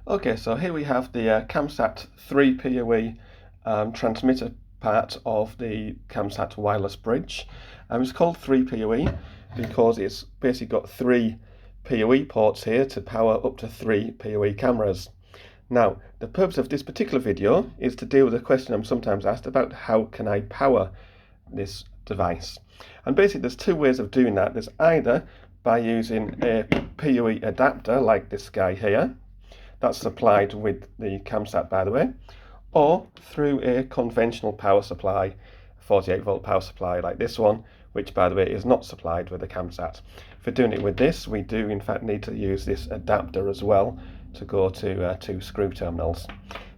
Okay, so here we have the Camsat 3 PoE transmitter part of the Camsat wireless bridge. It's called 3 PoE because it's basically got 3 PoE ports here to power up to 3 PoE cameras. Now, the purpose of this particular video is to deal with a question I'm sometimes asked about how can I power this device. And basically there's two ways of doing that. There's either by using a PoE adapter like this guy here, that's supplied with the Camsat by the way, or through a conventional power supply, 48 volt power supply like this one, which by the way is not supplied with the Camsat. For doing it with this, we do in fact need to use this adapter as well to go to two screw terminals.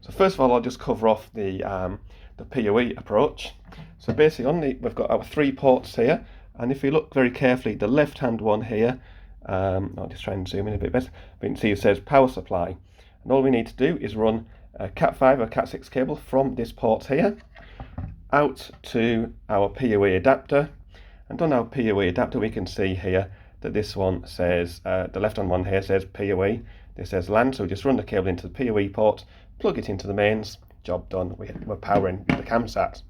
So first of all, I'll just cover off the PoE approach. So basically we've got our 3 ports here, and if you look very carefully, the left hand one here, I'll just try and zoom in a bit better, but you can see it says power supply. And all we need to do is run a Cat5 or Cat6 cable from this port here out to our PoE adapter. And on our PoE adapter we can see here that this one says, the left hand one here says PoE, this says LAN, so we just run the cable into the PoE port, plug it into the mains, job done, we're powering the Camsat.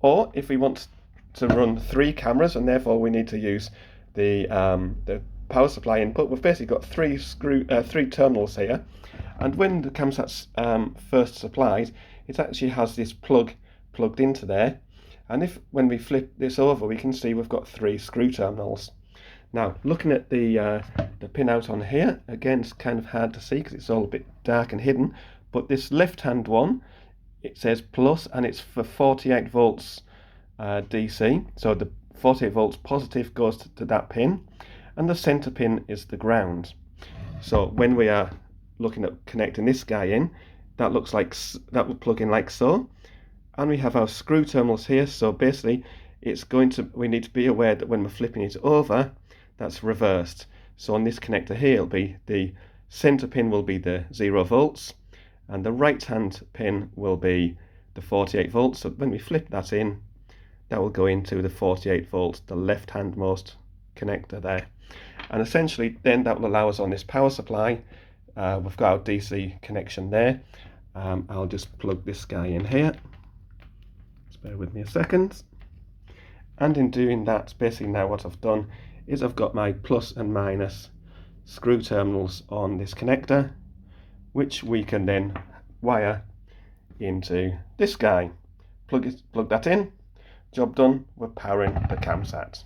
Or if we want to run 3 cameras and therefore we need to use the power supply input, we've basically got 3 terminals here. And when the Camsat's first supplied, it actually has this plugged into there. And when we flip this over, we can see we've got 3 screw terminals. Now, looking at the pinout on here, again, it's kind of hard to see because it's all a bit dark and hidden. But this left-hand one, it says plus, and it's for 48 volts DC. So the 48 volts positive goes to that pin, and the center pin is the ground. So when we are looking at connecting this guy in, that looks like that will plug in like so, and we have our screw terminals here. So basically we need to be aware that when we're flipping it over, that's reversed. So on this connector here, it'll be the center pin will be the 0 volts, and the right hand pin will be the 48 volts. So when we flip that in, that will go into the 48 volts, the left hand most connector there. And essentially then that will allow us on this power supply, we've got our DC connection there. I'll just plug this guy in here, just bear with me a second. And in doing that, basically now what I've done is I've got my plus and minus screw terminals on this connector, which we can then wire into this guy. Plug that in, job done, we're powering the Camsat.